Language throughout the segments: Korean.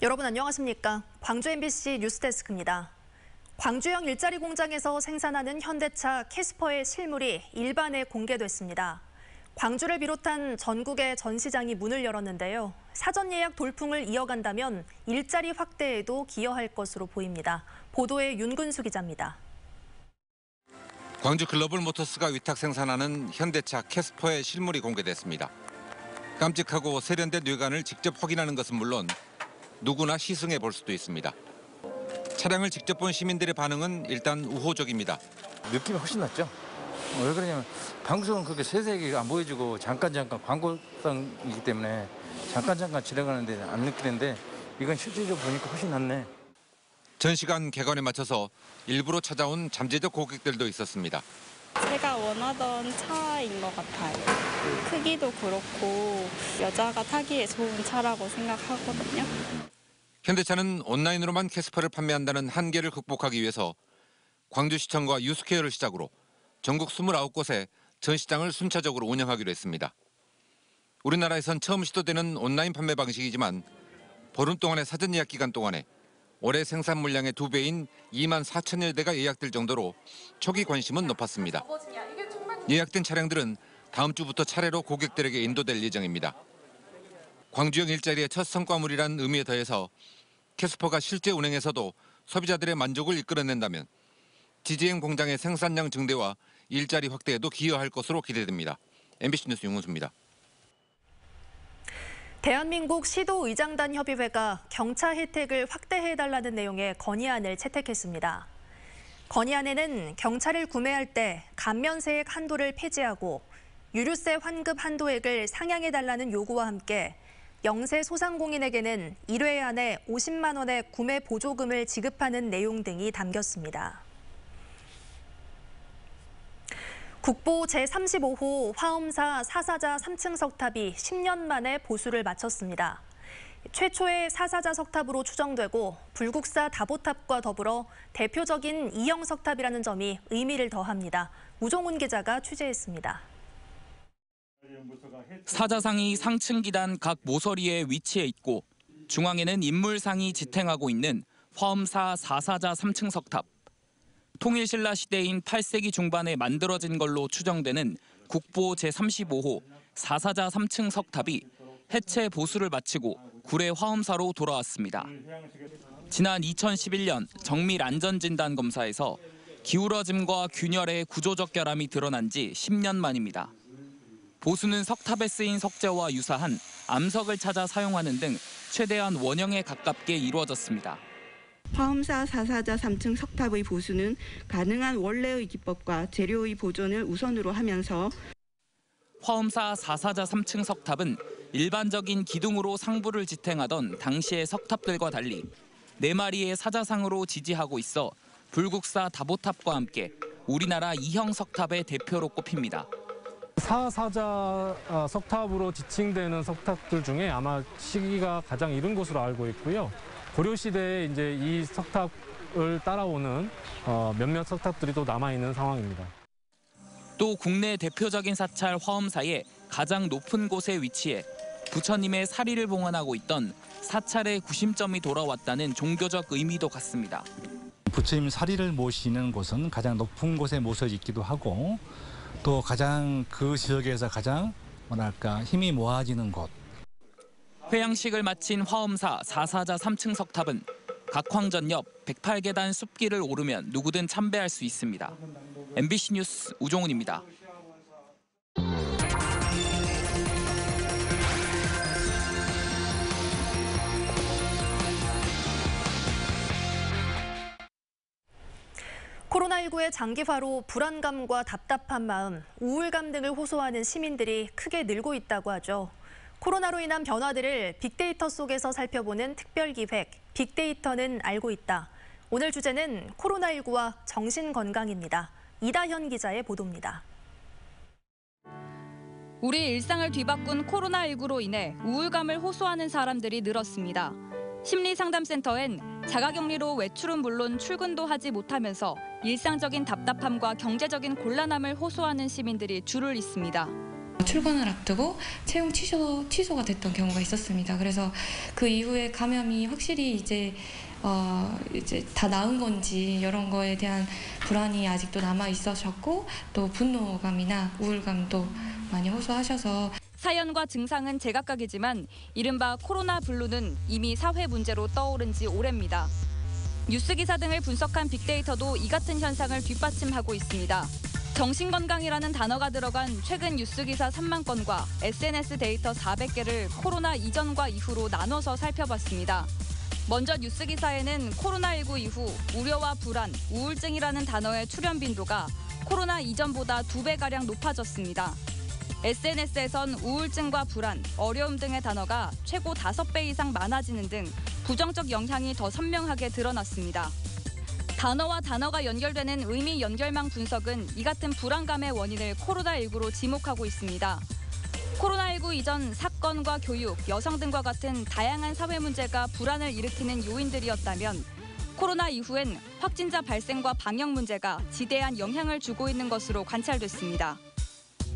여러분 안녕하십니까? 광주 MBC 뉴스데스크입니다. 광주형 일자리 공장에서 생산하는 현대차 캐스퍼의 실물이 일반에 공개됐습니다. 광주를 비롯한 전국의 전시장이 문을 열었는데요. 사전 예약 돌풍을 이어간다면 일자리 확대에도 기여할 것으로 보입니다. 보도에 윤근수 기자입니다. 광주 글로벌 모터스가 위탁 생산하는 현대차 캐스퍼의 실물이 공개됐습니다. 깜찍하고 세련된 외관을 직접 확인하는 것은 물론 누구나 시승해 볼 수도 있습니다. 차량을 직접 본 시민들의 반응은 일단 우호적입니다. 느낌이 훨씬 낫죠. 왜 그러냐면 방송은 그렇게 세세하게 안 보여주고 잠깐 광고성이기 때문에 잠깐 지나가는데 안 느끼는데 이건 실질적으로 보니까 훨씬 낫네. 전시관 개관에 맞춰서 일부러 찾아온 잠재적 고객들도 있었습니다. 제가 원하던 차인 것 같아요. 크기도 그렇고 여자가 타기에 좋은 차라고 생각하거든요. 현대차는 온라인으로만 캐스퍼를 판매한다는 한계를 극복하기 위해서 광주시청과 유스케어를 시작으로 전국 29곳에 전시장을 순차적으로 운영하기로 했습니다. 우리나라에선 처음 시도되는 온라인 판매 방식이지만 보름 동안의 사전 예약 기간 동안에 올해 생산 물량의 2배인 2만 4천여 대가 예약될 정도로 초기 관심은 높았습니다. 예약된 차량들은 다음 주부터 차례로 고객들에게 인도될 예정입니다. 광주형 일자리의 첫 성과물이란 의미에 더해서 캐스퍼가 실제 운행에서도 소비자들의 만족을 이끌어낸다면 지지행 공장의 생산량 증대와 일자리 확대에도 기여할 것으로 기대됩니다. MBC 뉴스 윤근수입니다. 대한민국 시도의장단 협의회가 경차 혜택을 확대해달라는 내용의 건의안을 채택했습니다. 건의안에는 경차를 구매할 때 감면세액 한도를 폐지하고 유류세 환급 한도액을 상향해달라는 요구와 함께 영세 소상공인에게는 1회 안에 50만 원의 구매 보조금을 지급하는 내용 등이 담겼습니다. 국보 제35호 화엄사 사사자 3층 석탑이 10년 만에 보수를 마쳤습니다. 최초의 사사자 석탑으로 추정되고 불국사 다보탑과 더불어 대표적인 이형 석탑이라는 점이 의미를 더합니다. 우종훈 기자가 취재했습니다. 사자상이 상층 기단 각 모서리에 위치해 있고 중앙에는 인물상이 지탱하고 있는 화엄사 사사자 3층 석탑. 통일신라 시대인 8세기 중반에 만들어진 걸로 추정되는 국보 제35호 사사자 3층 석탑이 해체 보수를 마치고 구례 화엄사로 돌아왔습니다. 지난 2011년 정밀 안전진단 검사에서 기울어짐과 균열의 구조적 결함이 드러난 지 10년 만입니다. 보수는 석탑에 쓰인 석재와 유사한 암석을 찾아 사용하는 등 최대한 원형에 가깝게 이루어졌습니다. 화엄사 사사자 3층 석탑의 보수는 가능한 원래의 기법과 재료의 보존을 우선으로 하면서 화엄사 사사자 3층 석탑은 일반적인 기둥으로 상부를 지탱하던 당시의 석탑들과 달리 4마리의 사자상으로 지지하고 있어 불국사 다보탑과 함께 우리나라 이형 석탑의 대표로 꼽힙니다. 사사자 석탑으로 지칭되는 석탑들 중에 아마 시기가 가장 이른 것으로 알고 있고요. 고려시대에 이제 이 석탑을 따라오는 몇몇 석탑들이 또 남아있는 상황입니다. 또 국내 대표적인 사찰 화엄사의 가장 높은 곳에 위치해 부처님의 사리를 봉헌하고 있던 사찰의 구심점이 돌아왔다는 종교적 의미도 같습니다. 부처님 사리를 모시는 곳은 가장 높은 곳에 모셔 있기도 하고 또 가장 그 지역에서 가장 힘이 모아지는 곳. 회양식을 마친 화엄사 사사자 3층 석탑은 각황전 옆 108계단 숲길을 오르면 누구든 참배할 수 있습니다. MBC 뉴스 우종훈입니다. 코로나19의 장기화로 불안감과 답답한 마음, 우울감 등을 호소하는 시민들이 크게 늘고 있다고 하죠. 코로나로 인한 변화들을 빅데이터 속에서 살펴보는 특별기획, 빅데이터는 알고 있다. 오늘 주제는 코로나19와 정신건강입니다. 이다현 기자의 보도입니다. 우리 일상을 뒤바꾼 코로나19로 인해 우울감을 호소하는 사람들이 늘었습니다. 심리상담센터엔 자가격리로 외출은 물론 출근도 하지 못하면서 일상적인 답답함과 경제적인 곤란함을 호소하는 시민들이 줄을 잇습니다. 출근을 앞두고 채용 취소가 됐던 경우가 있었습니다. 그래서 그 이후에 감염이 확실히 이제 다 나은 건지 이런 거에 대한 불안이 아직도 남아 있으셨고 또 분노감이나 우울감도 많이 호소하셔서 사연과 증상은 제각각이지만 이른바 코로나 블루는 이미 사회 문제로 떠오른 지 오래입니다. 뉴스기사 등을 분석한 빅데이터도 이 같은 현상을 뒷받침하고 있습니다. 정신건강이라는 단어가 들어간 최근 뉴스기사 3만 건과 SNS 데이터 400개를 코로나 이전과 이후로 나눠서 살펴봤습니다. 먼저 뉴스기사에는 코로나19 이후 우려와 불안, 우울증이라는 단어의 출현 빈도가 코로나 이전보다 2배가량 높아졌습니다. SNS에선 우울증과 불안, 어려움 등의 단어가 최고 5배 이상 많아지는 등 부정적 영향이 더 선명하게 드러났습니다. 단어와 단어가 연결되는 의미 연결망 분석은 이 같은 불안감의 원인을 코로나19로 지목하고 있습니다. 코로나19 이전 사건과 교육, 여성 등과 같은 다양한 사회 문제가 불안을 일으키는 요인들이었다면 코로나 이후엔 확진자 발생과 방역 문제가 지대한 영향을 주고 있는 것으로 관찰됐습니다.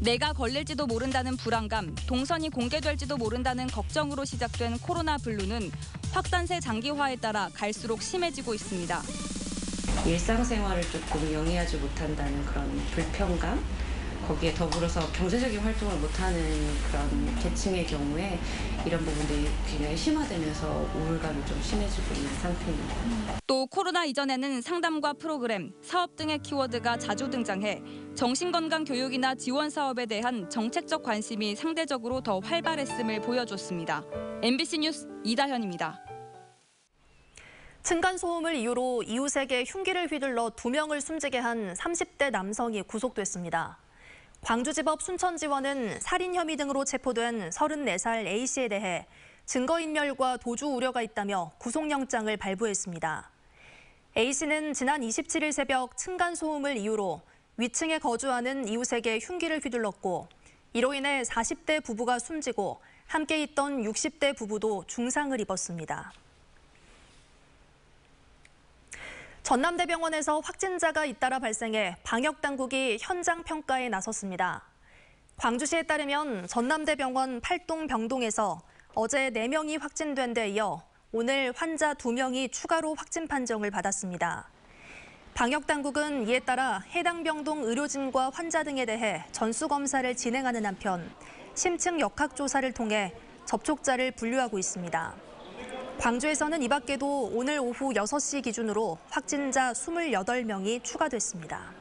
내가 걸릴지도 모른다는 불안감, 동선이 공개될지도 모른다는 걱정으로 시작된 코로나 블루는 확산세 장기화에 따라 갈수록 심해지고 있습니다. 일상생활을 조금 영위하지 못한다는 그런 불편감, 거기에 더불어서 경제적인 활동을 못하는 그런 계층의 경우에 이런 부분들이 굉장히 심화되면서 우울감이 좀 심해지고 있는 상태입니다. 또 코로나 이전에는 상담과 프로그램, 사업 등의 키워드가 자주 등장해 정신건강 교육이나 지원 사업에 대한 정책적 관심이 상대적으로 더 활발했음을 보여줬습니다. MBC 뉴스 이다현입니다. 층간소음을 이유로 이웃에게 흉기를 휘둘러 2명을 숨지게 한 30대 남성이 구속됐습니다. 광주지법 순천지원은 살인 혐의 등으로 체포된 34살 A씨에 대해 증거인멸과 도주 우려가 있다며 구속영장을 발부했습니다. A씨는 지난 27일 새벽 층간소음을 이유로 위층에 거주하는 이웃에게 흉기를 휘둘렀고 이로 인해 40대 부부가 숨지고 함께 있던 60대 부부도 중상을 입었습니다. 전남대병원에서 확진자가 잇따라 발생해 방역당국이 현장 평가에 나섰습니다. 광주시에 따르면 전남대병원 8동 병동에서 어제 4명이 확진된 데 이어 오늘 환자 2명이 추가로 확진 판정을 받았습니다. 방역당국은 이에 따라 해당 병동 의료진과 환자 등에 대해 전수검사를 진행하는 한편 심층 역학조사를 통해 접촉자를 분류하고 있습니다. 광주에서는 이 밖에도 오늘 오후 6시 기준으로 확진자 28명이 추가됐습니다.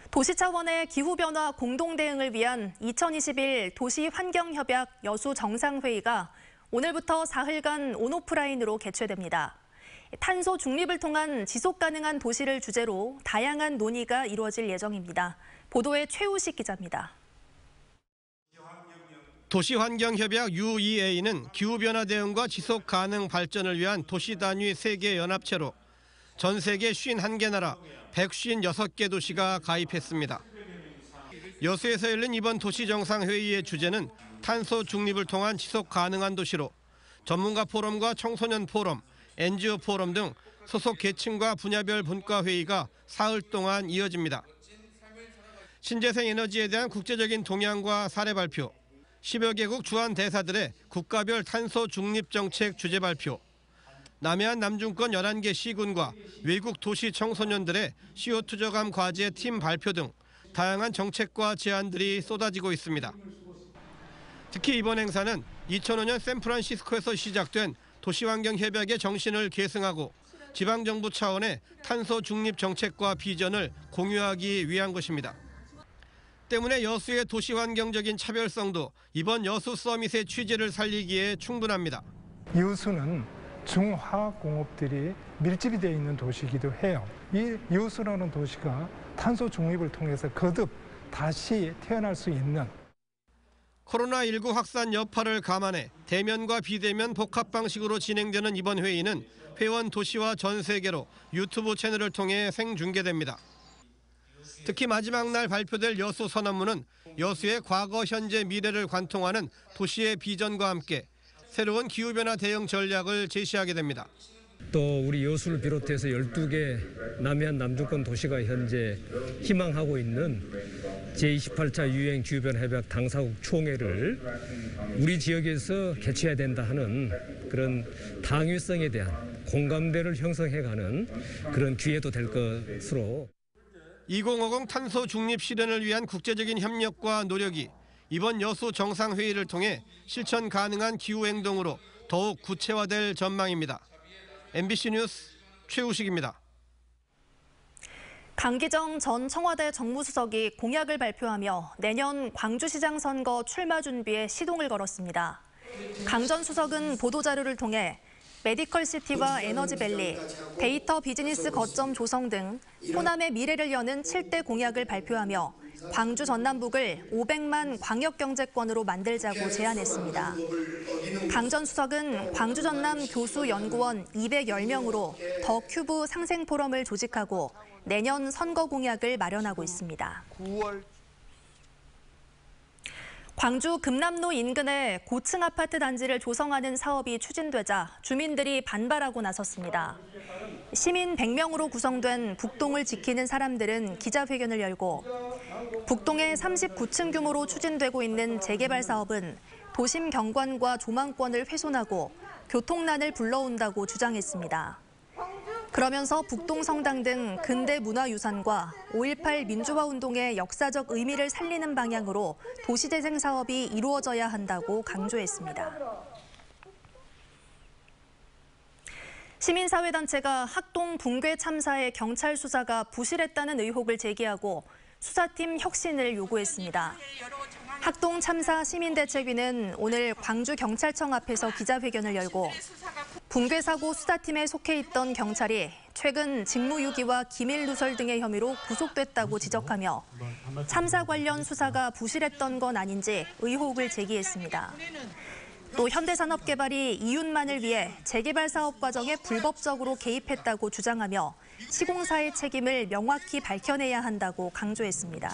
도시 차원의 기후변화 공동대응을 위한 2021 도시환경협약 여수 정상회의가 오늘부터 사흘간 온오프라인으로 개최됩니다. 탄소 중립을 통한 지속가능한 도시를 주제로 다양한 논의가 이루어질 예정입니다. 보도에 최우식 기자입니다. 도시환경협약 UEA는 기후변화 대응과 지속가능 발전을 위한 도시 단위 세계 연합체로 전 세계 51개 나라 156개 도시가 가입했습니다. 여수에서 열린 이번 도시정상회의의 주제는 탄소 중립을 통한 지속가능한 도시로 전문가 포럼과 청소년 포럼, NGO 포럼 등 소속 계층과 분야별 분과회의가 사흘 동안 이어집니다. 신재생 에너지에 대한 국제적인 동향과 사례 발표, 10여 개국 주한 대사들의 국가별 탄소 중립 정책 주제 발표, 남해안 남중권 11개 시군과 외국 도시 청소년들의 CO2 저감 과제 팀 발표 등 다양한 정책과 제안들이 쏟아지고 있습니다. 특히 이번 행사는 2005년 샌프란시스코에서 시작된 도시환경협약의 정신을 계승하고 지방정부 차원의 탄소 중립 정책과 비전을 공유하기 위한 것입니다. 때문에 여수의 도시환경적인 차별성도 이번 여수 서밋의 취지를 살리기에 충분합니다. 여수는 중화공업들이 밀집이 되어 있는 도시이기도 해요. 이 여수라는 도시가 탄소 중립을 통해서 거듭 다시 태어날 수 있는 코로나19 확산 여파를 감안해 대면과 비대면 복합 방식으로 진행되는 이번 회의는 회원 도시와 전 세계로 유튜브 채널을 통해 생중계됩니다. 특히 마지막 날 발표될 여수 선언문은 여수의 과거, 현재, 미래를 관통하는 도시의 비전과 함께 새로운 기후변화 대응 전략을 제시하게 됩니다. 또 우리 여수를 비롯해서 12개 남해안 남중권 도시가 현재 희망하고 있는 제28차 유엔 기후변화협약 당사국 총회를 우리 지역에서 개최해야 된다 하는 그런 당위성에 대한 공감대를 형성해가는 그런 기회도 될 것으로 2050 탄소 중립 실현을 위한 국제적인 협력과 노력이 이번 여수 정상회의를 통해 실천 가능한 기후행동으로 더욱 구체화될 전망입니다. MBC 뉴스 최우식입니다. 강기정 전 청와대 정무수석이 공약을 발표하며 내년 광주시장 선거 출마 준비에 시동을 걸었습니다. 강 전 수석은 보도자료를 통해 메디컬시티와 에너지밸리, 데이터 비즈니스 거점 조성 등 호남의 미래를 여는 7대 공약을 발표하며 광주 전남북을 500만 광역경제권으로 만들자고 제안했습니다. 강 전 수석은 광주 전남 교수연구원 210명으로 더 큐브 상생포럼을 조직하고 내년 선거 공약을 마련하고 있습니다. 광주 금남로 인근에 고층 아파트 단지를 조성하는 사업이 추진되자 주민들이 반발하고 나섰습니다. 시민 100명으로 구성된 북동을 지키는 사람들은 기자회견을 열고 북동의 39층 규모로 추진되고 있는 재개발 사업은 도심 경관과 조망권을 훼손하고 교통난을 불러온다고 주장했습니다. 그러면서 북동 성당 등 근대 문화유산과 5.18 민주화 운동의 역사적 의미를 살리는 방향으로 도시재생 사업이 이루어져야 한다고 강조했습니다. 시민사회단체가 학동 붕괴 참사의 경찰 수사가 부실했다는 의혹을 제기하고 수사팀 혁신을 요구했습니다. 학동 참사 시민대책위는 오늘 광주경찰청 앞에서 기자회견을 열고 붕괴 사고 수사팀에 속해 있던 경찰이 최근 직무유기와 기밀 누설 등의 혐의로 구속됐다고 지적하며 참사 관련 수사가 부실했던 건 아닌지 의혹을 제기했습니다. 또 현대산업개발이 이윤만을 위해 재개발 사업 과정에 불법적으로 개입했다고 주장하며 시공사의 책임을 명확히 밝혀내야 한다고 강조했습니다.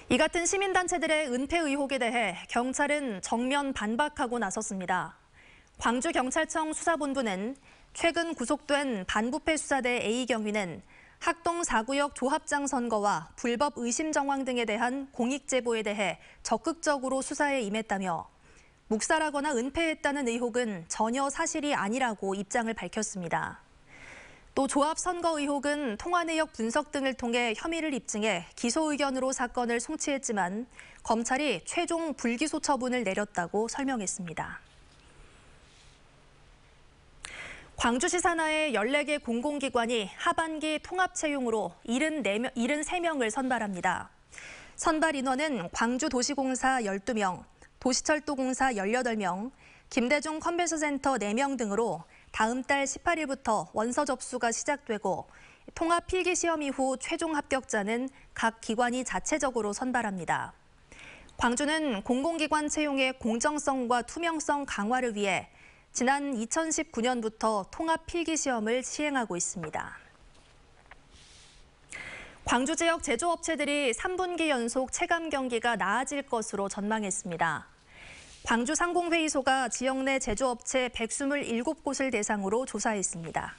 이 같은 시민단체들의 은폐 의혹에 대해 경찰은 정면 반박하고 나섰습니다. 광주경찰청 수사본부는 최근 구속된 반부패 수사대 A 경위는 학동 4구역 조합장 선거와 불법 의심 정황 등에 대한 공익 제보에 대해 적극적으로 수사에 임했다며 묵살하거나 은폐했다는 의혹은 전혀 사실이 아니라고 입장을 밝혔습니다. 또 조합 선거 의혹은 통화 내역 분석 등을 통해 혐의를 입증해 기소 의견으로 사건을 송치했지만 검찰이 최종 불기소 처분을 내렸다고 설명했습니다. 광주시 산하의 14개 공공기관이 하반기 통합 채용으로 73명을 선발합니다. 선발 인원은 광주도시공사 12명, 도시철도공사 18명, 김대중 컨벤션센터 4명 등으로 다음 달 18일부터 원서 접수가 시작되고 통합 필기시험 이후 최종 합격자는 각 기관이 자체적으로 선발합니다. 광주는 공공기관 채용의 공정성과 투명성 강화를 위해 지난 2019년부터 통합 필기시험을 시행하고 있습니다. 광주 지역 제조업체들이 3분기 연속 체감 경기가 나아질 것으로 전망했습니다. 광주 상공회의소가 지역 내 제조업체 127곳을 대상으로 조사했습니다.